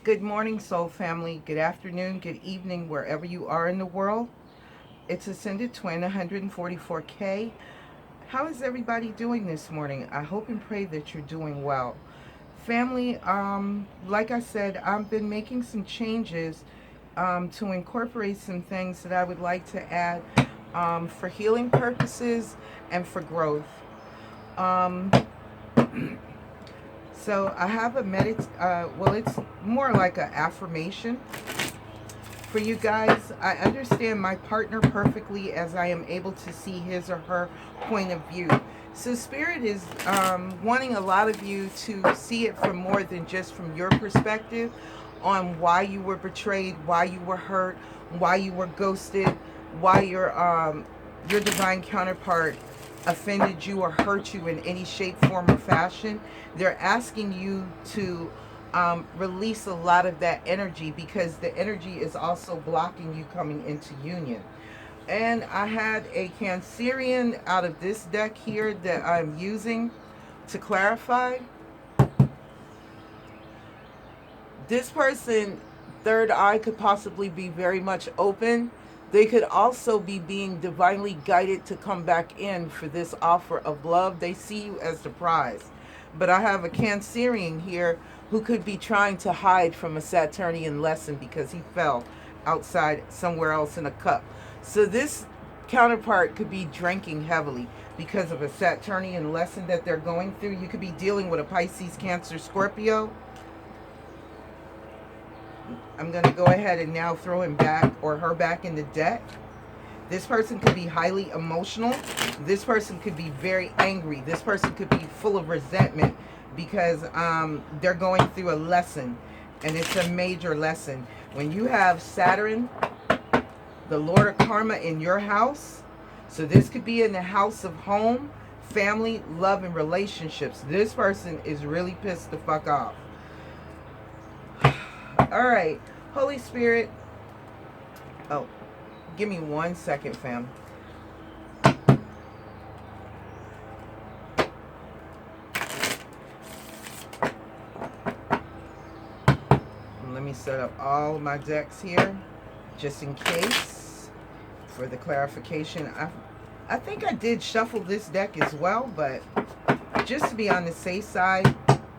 Good morning, soul family. Good afternoon, good evening, wherever you are in the world. It's Ascended Twin 144K. How is everybody doing this morning? I hope and pray that you're doing well. Family, like I said, I've been making some changes to incorporate some things that I would like to add for healing purposes and for growth. Um, so I have a it's more like an affirmation for you guys. I understand my partner perfectly as I am able to see his or her point of view. So Spirit is wanting a lot of you to see it from more than just from your perspective on why you were betrayed, why you were hurt, why you were ghosted, why your divine counterpart offended you or hurt you in any shape, form, or fashion. They're asking you to release a lot of that energy because the energy is also blocking you coming into union. And I had a Cancerian out of this deck here that I'm using to clarify. This person, third eye could possibly be very much open. They could also be being divinely guided to come back in for this offer of love. They see you as the prize. But I have a Cancerian here who could be trying to hide from a Saturnian lesson because he fell outside somewhere else in a cup. So this counterpart could be drinking heavily because of a Saturnian lesson that they're going through. You could be dealing with a Pisces, Cancer, Scorpio. I'm going to go ahead and now throw him back or her back in the deck. This person could be highly emotional. This person could be very angry. This person could be full of resentment because they're going through a lesson, and it's a major lesson. When you have Saturn, the Lord of Karma, in your house, so this could be in the house of home, family, love, and relationships. This person is really pissed the fuck off. All right, Holy Spirit. Oh, give me 1 second, fam. Let me set up all of my decks here, just in case, for the clarification. I think I did shuffle this deck as well, but just to be on the safe side,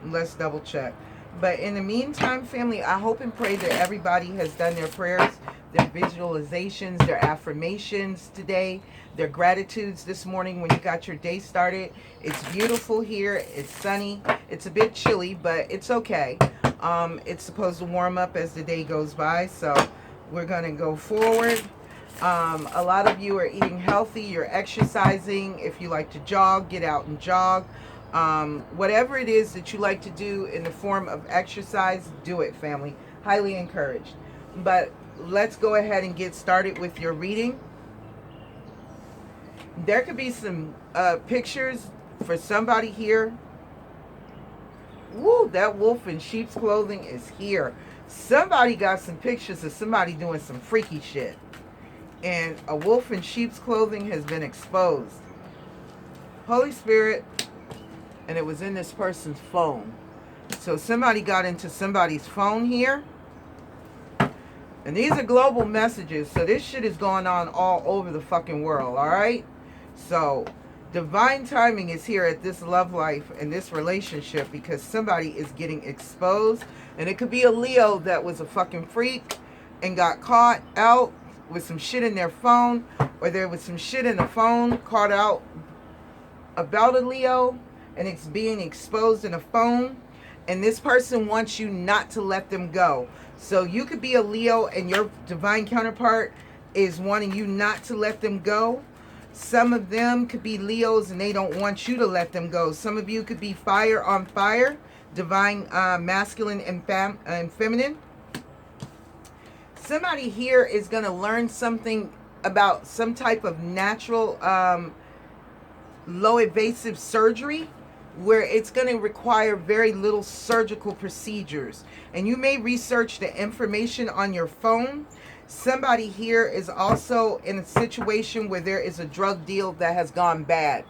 let's double check. But in the meantime, family, I hope and pray that everybody has done their prayers, their visualizations, their affirmations today, their gratitudes this morning when you got your day started. It's beautiful here. It's sunny. It's a bit chilly, but it's okay. It's supposed to warm up as the day goes by, so we're going to go forward. A lot of you are eating healthy. You're exercising. If you like to jog, get out and jog. Whatever it is that you like to do in the form of exercise, do it, family. Highly encouraged. But let's go ahead and get started with your reading. There could be some pictures for somebody here. Woo, that wolf in sheep's clothing is here. Somebody got some pictures of somebody doing some freaky shit. And a wolf in sheep's clothing has been exposed. Holy Spirit, and it was in this person's phone. So somebody got into somebody's phone here. And these are global messages, so this shit is going on all over the fucking world, alright? So, divine timing is here at this love life and this relationship because somebody is getting exposed. And it could be a Leo that was a fucking freak and got caught out with some shit in their phone, or there was some shit in the phone caught out about a Leo, and it's being exposed in a phone, and this person wants you not to let them go. So you could be a Leo and your divine counterpart is wanting you not to let them go. Some of them could be Leos and they don't want you to let them go. Some of you could be fire on fire, divine masculine and feminine. Somebody here is going to learn something about some type of natural low invasive surgery where it's going to require very little surgical procedures. And you may research the information on your phone. Somebody here is also in a situation where there is a drug deal that has gone bad.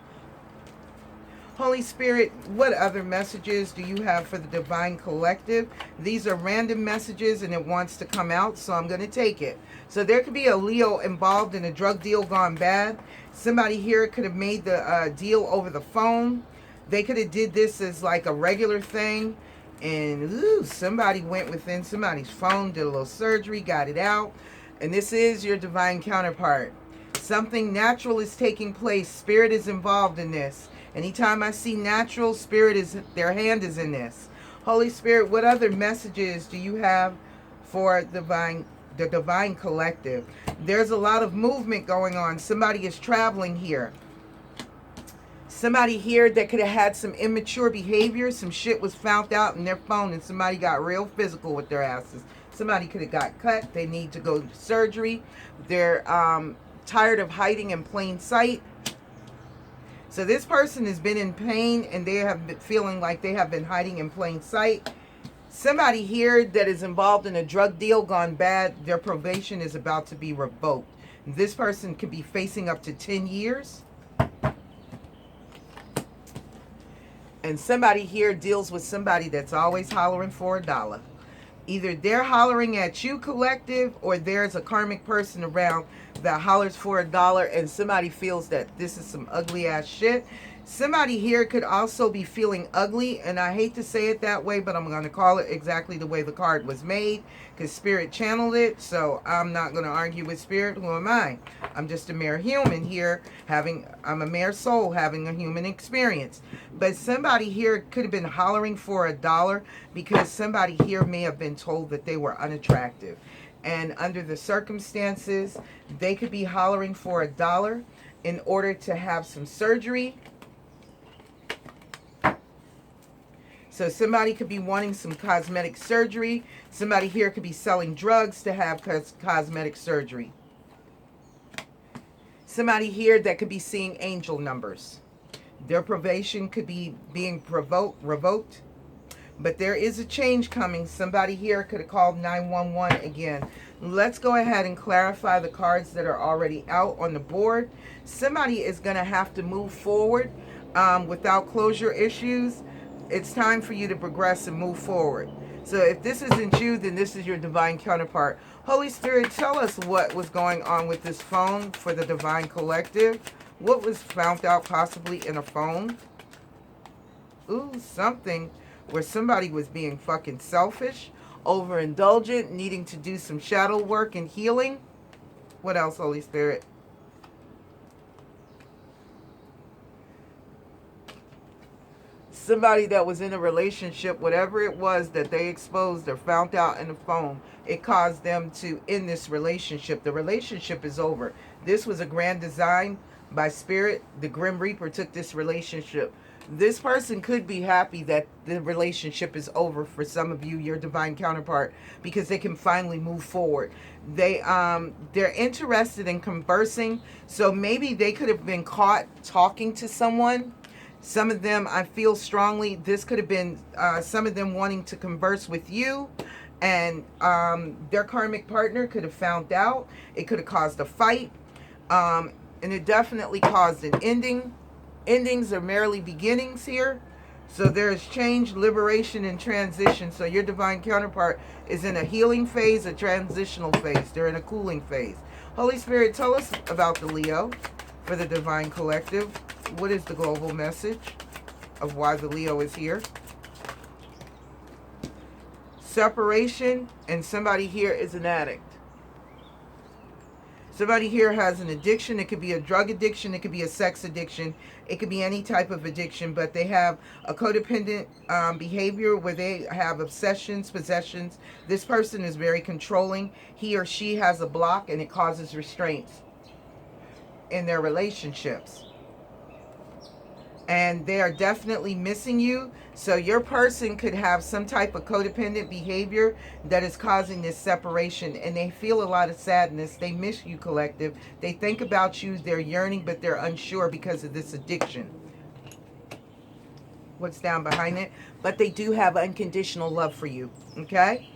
Holy Spirit, what other messages do you have for the Divine Collective? These are random messages and it wants to come out, so I'm going to take it. So there could be a Leo involved in a drug deal gone bad. Somebody here could have made the deal over the phone. They could have did this as like a regular thing. And somebody went within somebody's phone, did a little surgery, got it out. And this is your divine counterpart. Something natural is taking place. Spirit is involved in this. Anytime I see natural, Spirit is, their hand is in this. Holy Spirit, what other messages do you have for the Divine Collective? There's a lot of movement going on. Somebody is traveling here. Somebody here that could have had some immature behavior. Some shit was found out in their phone and somebody got real physical with their asses. Somebody could have got cut. They need to go to surgery. They're tired of hiding in plain sight. So this person has been in pain and they have been feeling like they have been hiding in plain sight. Somebody here that is involved in a drug deal gone bad, their probation is about to be revoked. This person could be facing up to 10 years. And somebody here deals with somebody that's always hollering for $1. Either they're hollering at you, collective, or there's a karmic person around that hollers for $1 and somebody feels that this is some ugly ass shit. Somebody here could also be feeling ugly, and I hate to say it that way, but I'm going to call it exactly the way the card was made because Spirit channeled it, so I'm not going to argue with Spirit. Who am I? I'm just a mere human here I'm a mere soul having a human experience. But somebody here could have been hollering for $1 because somebody here may have been told that they were unattractive. And under the circumstances, they could be hollering for $1 in order to have some surgery. So somebody could be wanting some cosmetic surgery. Somebody here could be selling drugs to have cosmetic surgery. Somebody here that could be seeing angel numbers. Their probation could be being revoked. But there is a change coming. Somebody here could have called 911 again. Let's go ahead and clarify the cards that are already out on the board. Somebody is going to have to move forward without closure issues. It's time for you to progress and move forward. So if this isn't you, then this is your divine counterpart. Holy Spirit, tell us what was going on with this phone for the Divine Collective. What was found out possibly in a phone? Ooh, something where somebody was being fucking selfish, overindulgent, needing to do some shadow work and healing. What else, Holy Spirit? Somebody that was in a relationship, whatever it was that they exposed or found out in the phone, it caused them to end this relationship. The relationship is over. This was a grand design by Spirit. The Grim Reaper took this relationship. This person could be happy that the relationship is over for some of you, your divine counterpart, because they can finally move forward. They're interested in conversing, so maybe they could have been caught talking to someone. Some of them, I feel strongly, this could have been some of them wanting to converse with you, and their karmic partner could have found out. It could have caused a fight, and it definitely caused an ending. Endings are merely beginnings here. So there is change, liberation, and transition. So your divine counterpart is in a healing phase, a transitional phase. They're in a cooling phase. Holy Spirit, tell us about the Leo for the Divine Collective. What is the global message of why the Leo is here? Separation, and somebody here is an addict. Somebody here has an addiction. It could be a drug addiction. It could be a sex addiction. It could be any type of addiction, but they have a codependent behavior where they have obsessions, possessions. This person is very controlling. He or she has a block and it causes restraints in their relationships. And they are definitely missing you. So your person could have some type of codependent behavior that is causing this separation, and they feel a lot of sadness. They miss you, collective. They think about you. They're yearning, but they're unsure because of this addiction. What's down behind it? But they do have unconditional love for you. Okay?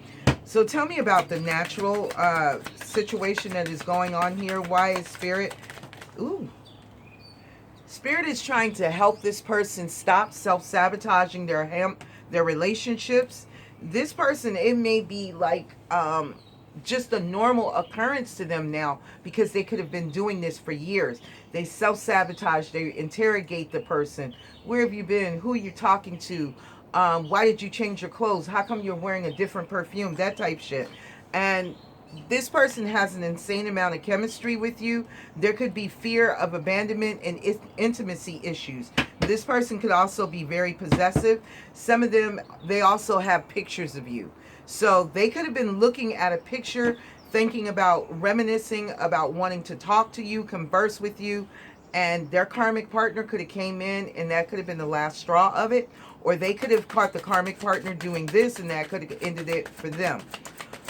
So tell me about the natural situation that is going on here. Why is Spirit... Ooh. Spirit is trying to help this person stop self-sabotaging their relationships. This person, it may be like just a normal occurrence to them now, because they could have been doing this for years. They self-sabotage, they interrogate the person. Where have you been? Who are you talking to? Why did you change your clothes? How come you're wearing a different perfume? That type shit. And this person has an insane amount of chemistry with you. There could be fear of abandonment and intimacy issues. This person could also be very possessive. Some of them, they also have pictures of you. So they could have been looking at a picture, thinking about, reminiscing about wanting to talk to you, converse with you, and their karmic partner could have came in, and that could have been the last straw of it. Or they could have caught the karmic partner doing this, and that could have ended it for them.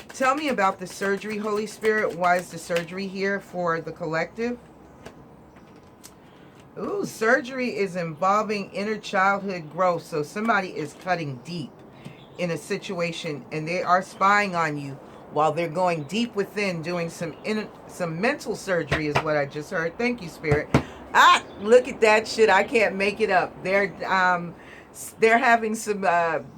Tell me about the surgery, Holy Spirit. Why is the surgery here for the collective? Ooh, surgery is involving inner childhood growth. So somebody is cutting deep in a situation, and they are spying on you while they're going deep within, doing some mental surgery is what I just heard. Thank you, Spirit. Ah, look at that shit. I can't make it up. They're having some,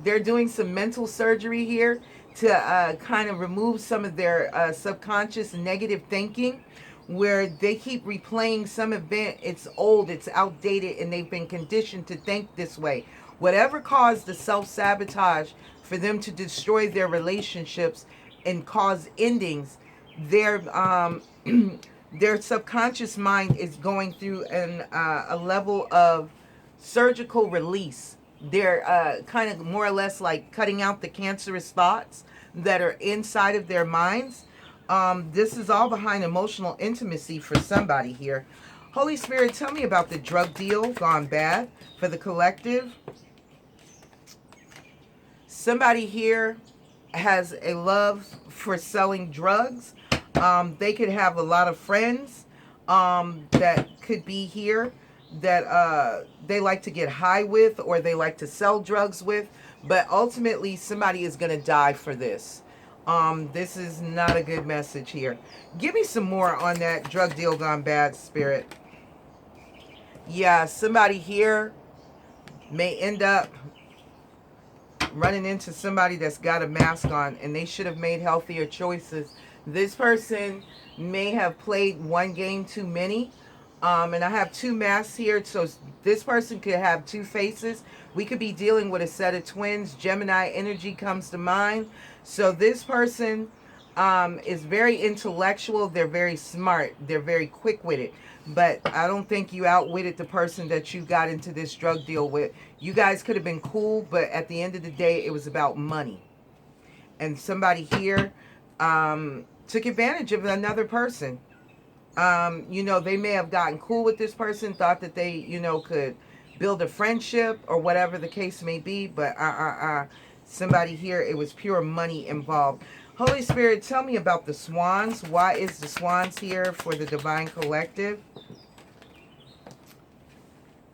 they're doing some mental surgery here to kind of remove some of their subconscious negative thinking, where they keep replaying some event. It's old, it's outdated, and they've been conditioned to think this way. Whatever caused the self-sabotage for them to destroy their relationships and cause endings, their their subconscious mind is going through a level of surgical release. They're kind of more or less like cutting out the cancerous thoughts that are inside of their minds. This is all behind emotional intimacy for somebody here. Holy Spirit, tell me about the drug deal gone bad for the collective. Somebody here has a love for selling drugs. They could have a lot of friends that could be here that they like to get high with, or they like to sell drugs with. But ultimately, somebody is going to die for this. This is not a good message here. Give me some more on that drug deal gone bad, Spirit. Yeah, somebody here may end up running into somebody that's got a mask on, and they should have made healthier choices. This person may have played one game too many. And I have two masks here, so this person could have two faces. We could be dealing with a set of twins. Gemini energy comes to mind. So this person is very intellectual. They're very smart. They're very quick-witted. But I don't think you outwitted the person that you got into this drug deal with. You guys could have been cool, but at the end of the day, it was about money. And somebody here took advantage of another person. You know, they may have gotten cool with this person, thought that they, you know, could build a friendship or whatever the case may be, but somebody here, it was pure money involved. Holy Spirit, tell me about the swans. Why is the swans here for the divine collective?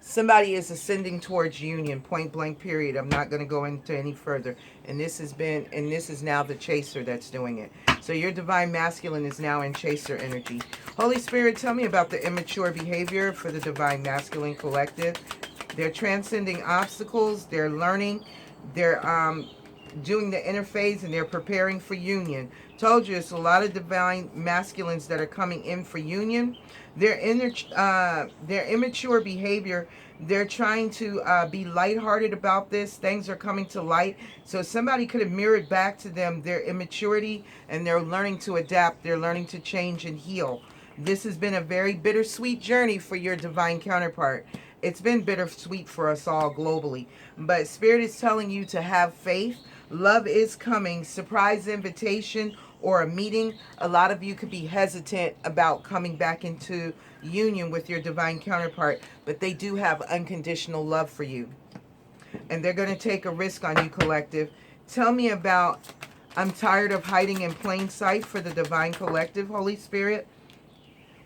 Somebody is ascending towards union, point blank period. I'm not going to go into any further. And this is now the chaser that's doing it. So your divine masculine is now in chaser energy. Holy Spirit, tell me about the immature behavior for the divine masculine collective. They're transcending obstacles. They're learning. They're doing the interphase, and they're preparing for union. Told you, it's a lot of divine masculines that are coming in for union. Their immature behavior, they're trying to be lighthearted about this. Things are coming to light. So somebody could have mirrored back to them their immaturity, and they're learning to adapt. They're learning to change and heal. This has been a very bittersweet journey for your divine counterpart. It's been bittersweet for us all globally. But Spirit is telling you to have faith. Love is coming. Surprise invitation or a meeting. A lot of you could be hesitant about coming back into union with your divine counterpart, but they do have unconditional love for you. And they're going to take a risk on you, collective. Tell me about, I'm tired of hiding in plain sight for the divine collective, Holy Spirit.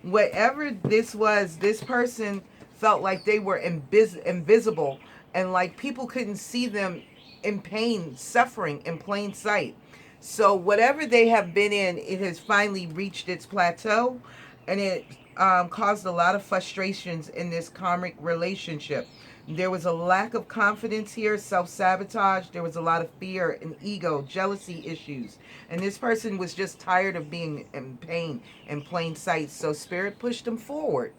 Whatever this was, this person felt like they were invisible, and like people couldn't see them in pain, suffering in plain sight. So whatever they have been in, it has finally reached its plateau, and it caused a lot of frustrations in this karmic relationship. There was a lack of confidence here, self-sabotage. There was a lot of fear and ego, jealousy issues. And this person was just tired of being in pain in plain sight. So Spirit pushed them forward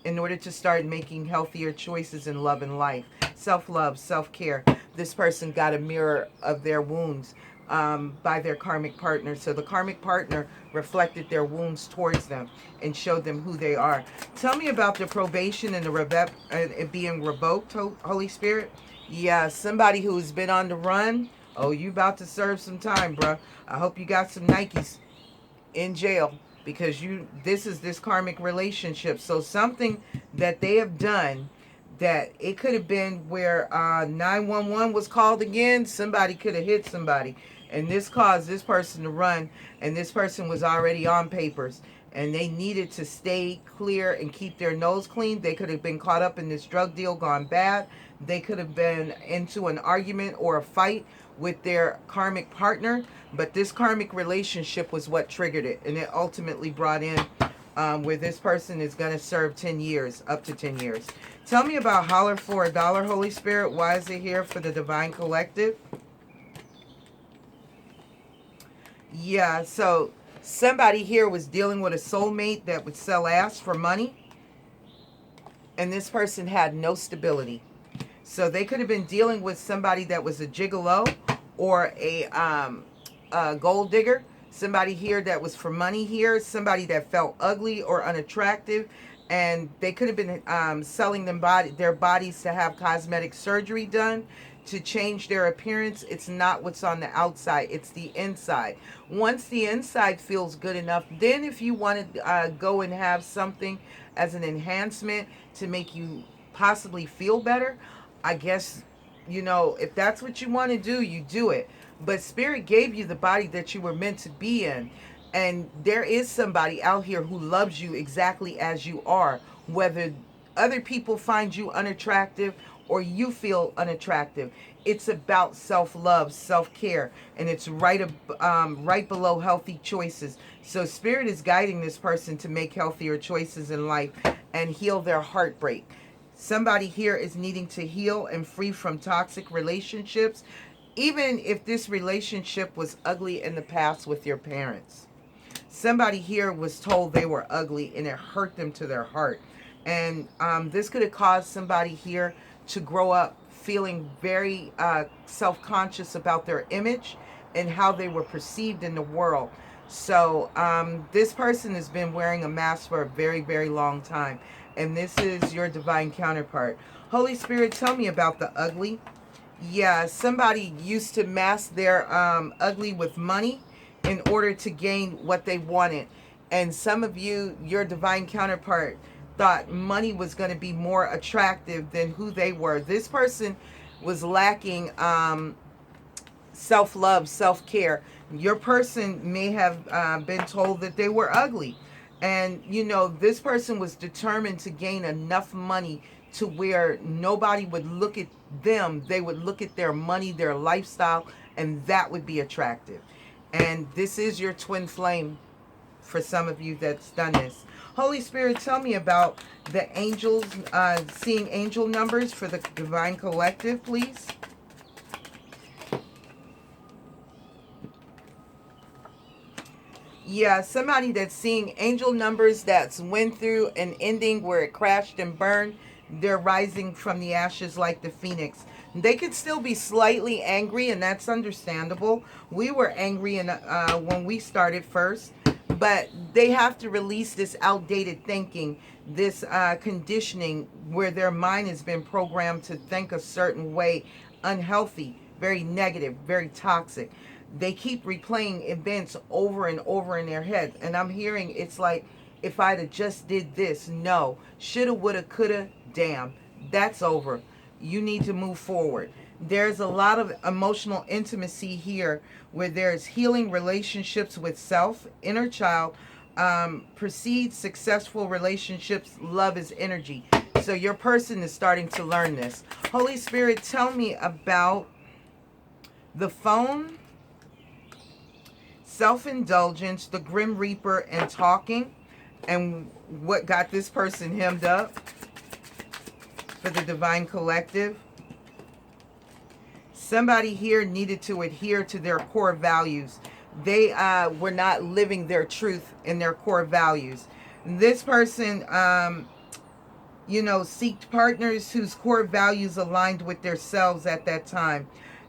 in order to start making healthier choices in love and life. Self-love, self-care. This person got a mirror of their wounds by their karmic partner. So the karmic partner reflected their wounds towards them and showed them who they are. Tell me about the probation and the it being revoked, Holy Spirit. Yeah, somebody who's been on the run. Oh, you about to serve some time, bruh. I hope you got some Nikes in jail, because this is this karmic relationship. So something that they have done, that it could have been where 911 was called again. Somebody could have hit somebody, and this caused this person to run, and this person was already on papers, and they needed to stay clear and keep their nose clean. They could have been caught up in this drug deal gone bad. They could have been into an argument or a fight with their karmic partner, but this karmic relationship was what triggered it, and it ultimately brought in where this person is going to serve 10 years, up to 10 years. Tell me about Holler for a Dollar, Holy Spirit. Why is it here for the Divine Collective? Yeah, so somebody here was dealing with a soulmate that would sell ass for money, and this person had no stability. So they could have been dealing with somebody that was a gigolo or a gold digger. Somebody here that was for money here. Somebody that felt ugly or unattractive. And they could have been selling their bodies to have cosmetic surgery done to change their appearance. It's not what's on the outside. It's the inside. Once the inside feels good enough, then if you want to go and have something as an enhancement to make you possibly feel better, I guess, if that's what you want to do, you do it. But Spirit gave you the body that you were meant to be in. And there is somebody out here who loves you exactly as you are. Whether other people find you unattractive or you feel unattractive, it's about self-love, self-care. And it's right below healthy choices. So Spirit is guiding this person to make healthier choices in life and heal their heartbreak. Somebody here is needing to heal and free from toxic relationships, even if this relationship was ugly in the past with your parents. Somebody here was told they were ugly and it hurt them to their heart. And this could have caused somebody here to grow up feeling very self-conscious about their image and how they were perceived in the world. So this person has been wearing a mask for a very, very long time. And this is your divine counterpart. Holy Spirit, tell me about the ugly. Yeah, somebody used to mask their ugly with money in order to gain what they wanted. And some of you, your divine counterpart, thought money was going to be more attractive than who they were. This person was lacking self-love, self-care. Your person may have been told that they were ugly. And, this person was determined to gain enough money to where nobody would look at them. They would look at their money, their lifestyle, and that would be attractive. And this is your twin flame for some of you that's done this. Holy Spirit, tell me about the angels, seeing angel numbers for the Divine Collective, please. Yeah, somebody that's seeing angel numbers that's went through an ending where it crashed and burned. They're rising from the ashes like the phoenix. They could still be slightly angry, and that's understandable. We were angry when we started first, but they have to release this outdated thinking, this conditioning where their mind has been programmed to think a certain way, unhealthy, very negative, very toxic. They keep replaying events over and over in their head. And I'm hearing it's like, if I'd have just did this, no. Shoulda, woulda, coulda, damn. That's over. You need to move forward. There's a lot of emotional intimacy here where there's healing relationships with self, inner child, precedes successful relationships. Love is energy. So your person is starting to learn this. Holy Spirit, tell me about the phone, self-indulgence, the Grim Reaper, and talking. and what got this person hemmed up for the Divine Collective. Somebody here needed to adhere to their core values. They were not living their truth in their core values. This person, you know, seeked partners whose core values aligned with themselves at that time.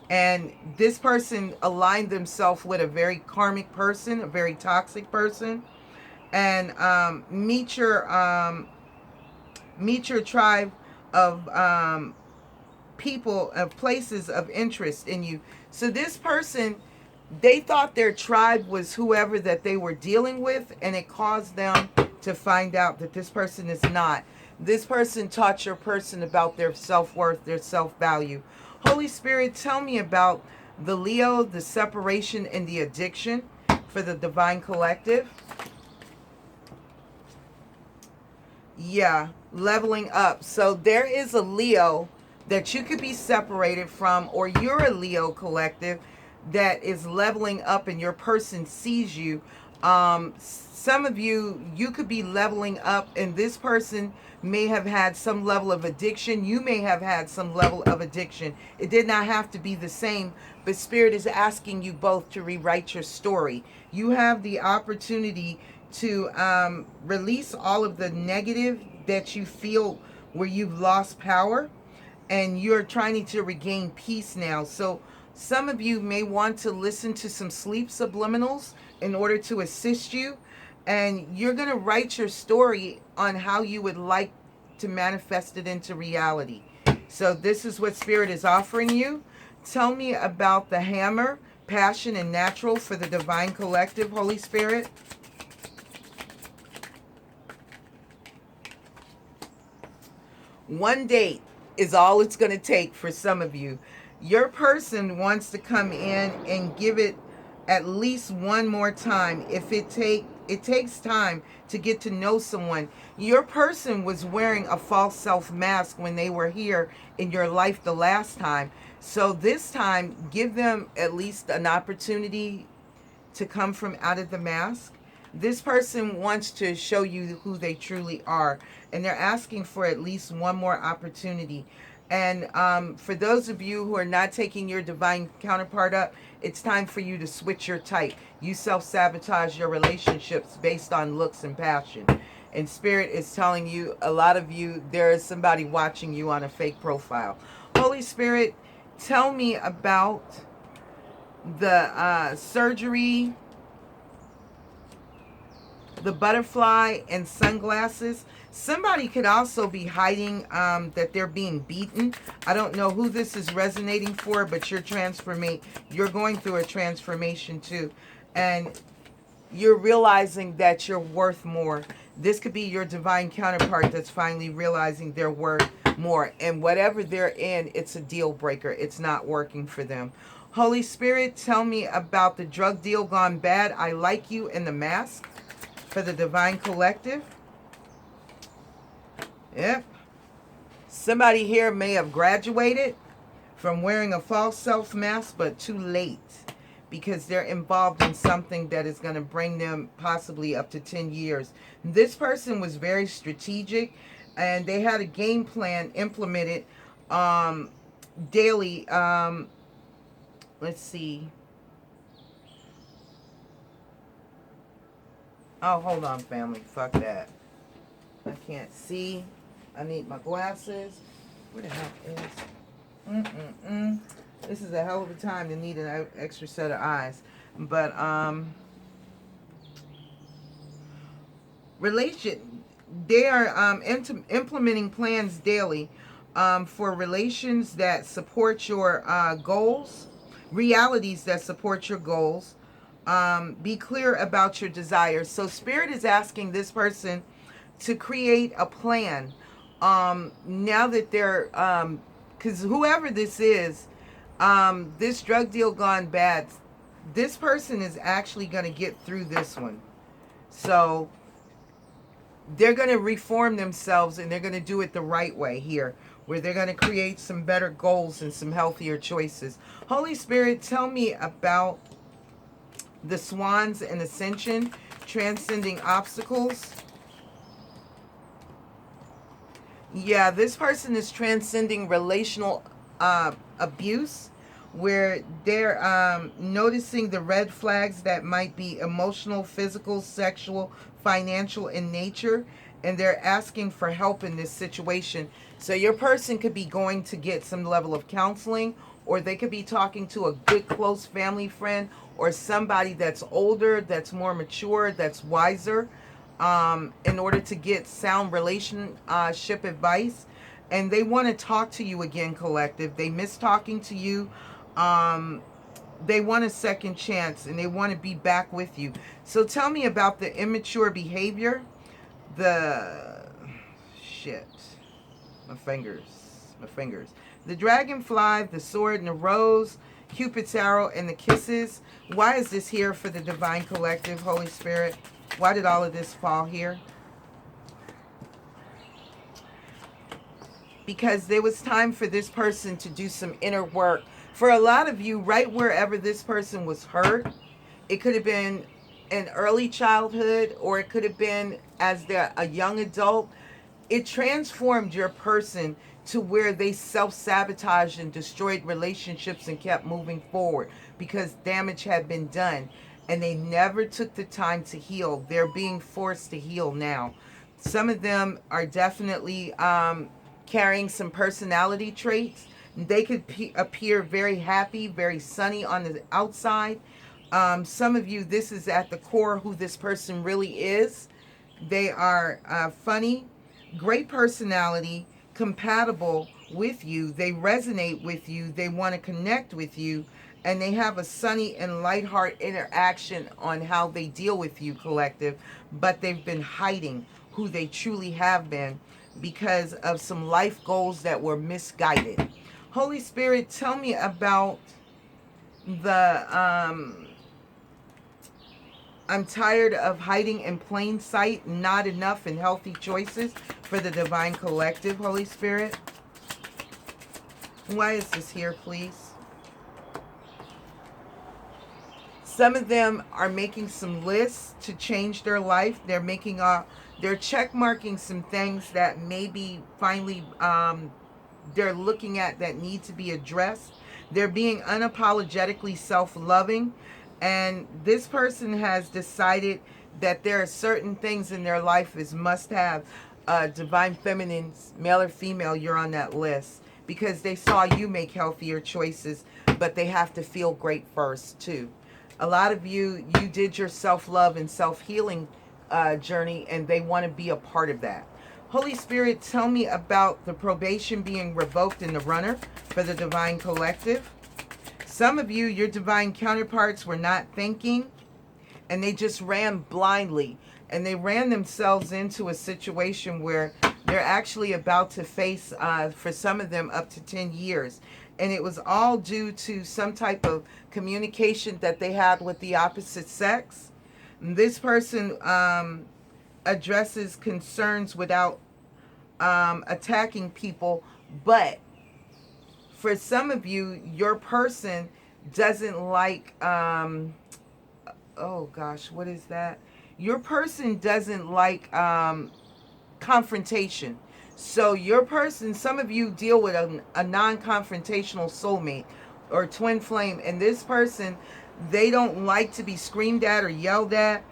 And this person aligned themselves with a very karmic person, a very toxic person. And meet your tribe of people, of places of interest in you. So this person, they thought their tribe was whoever that they were dealing with, and it caused them to find out that this person is not. This person taught your person about their self-worth, their self-value. Holy Spirit, tell me about the Leo, the separation, and the addiction for the Divine Collective. Yeah, leveling up. So there is a Leo that you could be separated from, or you're a Leo collective that is leveling up and your person sees you. Some of you could be leveling up, and this person may have had some level of addiction. You may have had some level of addiction. It did not have to be the same, but Spirit is asking you both to rewrite your story. You have the opportunity to release all of the negative that you feel where you've lost power, and you're trying to regain peace now. So some of you may want to listen to some sleep subliminals in order to assist you. And you're going to write your story on how you would like to manifest it into reality. So this is what Spirit is offering you. Tell me about the hammer, passion, and natural for the Divine Collective, Holy Spirit. One date is all it's going to take for some of you. Your person wants to come in and give it at least one more time. If it takes time to get to know someone. Your person was wearing a false self mask when they were here in your life the last time. So this time, give them at least an opportunity to come from out of the mask. This person wants to show you who they truly are, and they're asking for at least one more opportunity. And for those of you who are not taking your divine counterpart up, it's time for you to switch your type. You self-sabotage your relationships based on looks and passion. And Spirit is telling you, a lot of you, there is somebody watching you on a fake profile. Holy Spirit, tell me about the surgery, the butterfly, and sunglasses. Somebody could also be hiding that they're being beaten. I don't know who this is resonating for, but you're going through a transformation too. And you're realizing that you're worth more. This could be your divine counterpart that's finally realizing they're worth more. And whatever they're in, it's a deal breaker. It's not working for them. Holy Spirit, tell me about the drug deal gone bad. I like you in the mask for the Divine Collective. Yep. Somebody here may have graduated from wearing a false self mask, but too late, because they're involved in something that is going to bring them possibly up to 10 years. This person was very strategic, and they had a game plan implemented daily. Let's see. Oh, hold on, family. Fuck that. I can't see. I need my glasses. Where the heck is? This is a hell of a time to need an extra set of eyes. But they are implementing plans daily for relations that support your goals, realities that support your goals. Be clear about your desires. So Spirit is asking this person to create a plan. Now that they're, because whoever this is, this drug deal gone bad, this person is actually going to get through this one. So they're going to reform themselves, and they're going to do it the right way here, where they're going to create some better goals and some healthier choices. Holy Spirit, tell me about the swans and ascension, transcending obstacles Yeah, this person is transcending relational abuse, where they're noticing the red flags that might be emotional, physical, sexual, financial in nature, and they're asking for help in this situation. So your person could be going to get some level of counseling, or they could be talking to a good close family friend, or somebody that's older, that's more mature, that's wiser, in order to get sound relationship advice. And they want to talk to you again, collective. They miss talking to you. Um, they want a second chance, and they want to be back with you. So tell me about the immature behavior. The shit. My fingers. My fingers. The dragonfly, the sword, and the rose, Cupid's arrow, and the kisses. Why is this here for the divine collective, Holy Spirit? Why did all of this fall here? Because there was time for this person to do some inner work. For a lot of you, right wherever this person was hurt, it could have been in early childhood, or it could have been as they're a young adult. It transformed your person to where they self-sabotaged and destroyed relationships and kept moving forward because damage had been done, and they never took the time to heal. They're being forced to heal now. Some of them are definitely carrying some personality traits. They could appear very happy, very sunny on the outside. Some of you, this is at the core who this person really is. They are funny, great personality, compatible with you. They resonate with you. They want to connect with you. And they have a sunny and lighthearted interaction on how they deal with you, collective. But they've been hiding who they truly have been because of some life goals that were misguided. Holy Spirit, tell me about the I'm tired of hiding in plain sight, not enough and healthy choices for the divine collective, Holy Spirit. Why is this here, please? Some of them are making some lists to change their life. They're making they're check marking some things that maybe finally they're looking at that need to be addressed. They're being unapologetically self-loving. And this person has decided that there are certain things in their life is must-have. Divine feminines, male or female, you're on that list. Because they saw you make healthier choices, but they have to feel great first, too. A lot of you did your self-love and self-healing journey, and they want to be a part of that. Holy Spirit, tell me about the probation being revoked in the runner for the divine collective. Some of you, your divine counterparts were not thinking, and they just ran blindly, and they ran themselves into a situation where they're actually about to face, for some of them, up to 10 years. And it was all due to some type of communication that they had with the opposite sex. And this person addresses concerns without attacking people, but for some of you, your person doesn't like, oh gosh, what is that? Your person doesn't like confrontation. So your person, some of you deal with a non-confrontational soulmate or twin flame, and this person, they don't like to be screamed at or yelled at.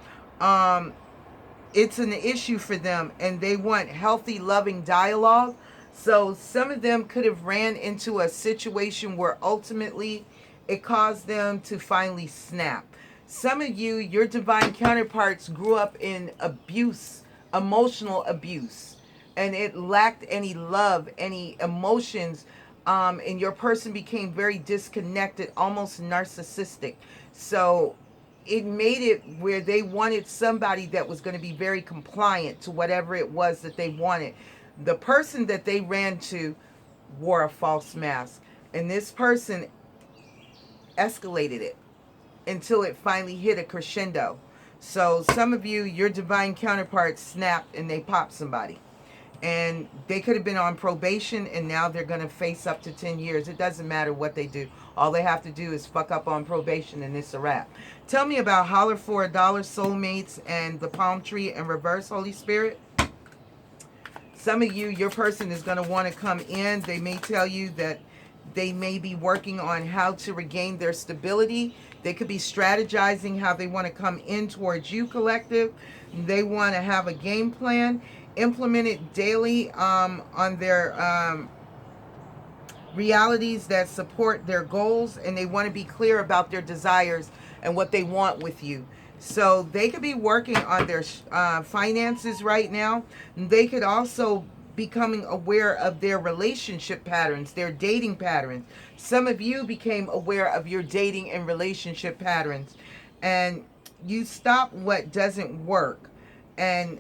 It's an issue for them, and they want healthy, loving dialogue. So some of them could have ran into a situation where ultimately it caused them to finally snap. Some of you, your divine counterparts, grew up in abuse, emotional abuse, and it lacked any love, any emotions, and your person became very disconnected, almost narcissistic. So it made it where they wanted somebody that was going to be very compliant to whatever it was that they wanted. The person that they ran to wore a false mask, and this person escalated it until it finally hit a crescendo. So some of you, your divine counterparts snapped and they popped somebody. And they could have been on probation, and now they're going to face up to 10 years. It doesn't matter what they do. All they have to do is fuck up on probation, and it's a wrap. Tell me about Holler for a Dollar, Soulmates, and the Palm Tree in reverse, Holy Spirit. Some of you, your person is going to want to come in. They may tell you that they may be working on how to regain their stability. They could be strategizing how they want to come in towards you, collective. They want to have a game plan, implement it daily on their realities that support their goals, and they want to be clear about their desires and what they want with you. So they could be working on their finances right now. They could also becoming aware of their relationship patterns, their dating patterns. Some of you became aware of your dating and relationship patterns, and you stop what doesn't work. And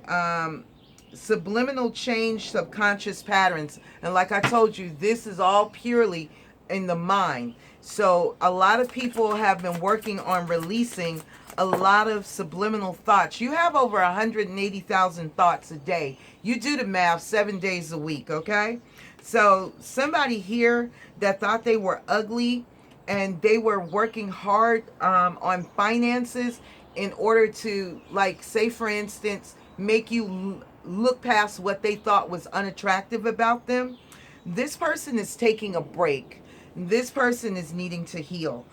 subliminal change, subconscious patterns. And like I told you, this is all purely in the mind. So a lot of people have been working on releasing a lot of subliminal thoughts. You have over 180,000 thoughts a day. You do the math, 7 days a week, okay? So somebody here that thought they were ugly and they were working hard on finances in order to, like, say for instance, make you look past what they thought was unattractive about them. This person is taking a break. This person is needing to heal.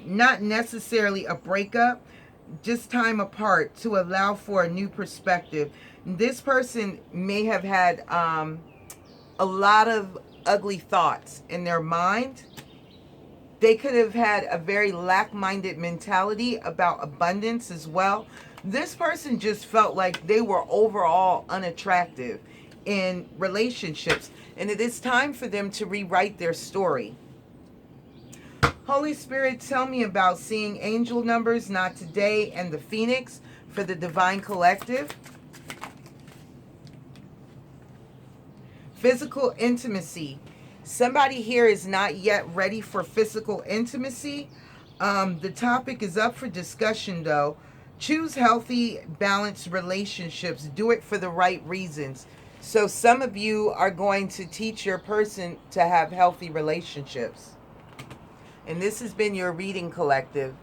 Not necessarily a breakup, just time apart to allow for a new perspective. This person may have had a lot of ugly thoughts in their mind. They could have had a very lack-minded mentality about abundance as well. This person just felt like they were overall unattractive in relationships, and it is time for them to rewrite their story. Holy Spirit, tell me about seeing angel numbers, not today, and the Phoenix for the Divine Collective. Physical intimacy. Somebody here is not yet ready for physical intimacy. The topic is up for discussion, though. Choose healthy, balanced relationships. Do it for the right reasons. So some of you are going to teach your person to have healthy relationships. And this has been your reading, collective.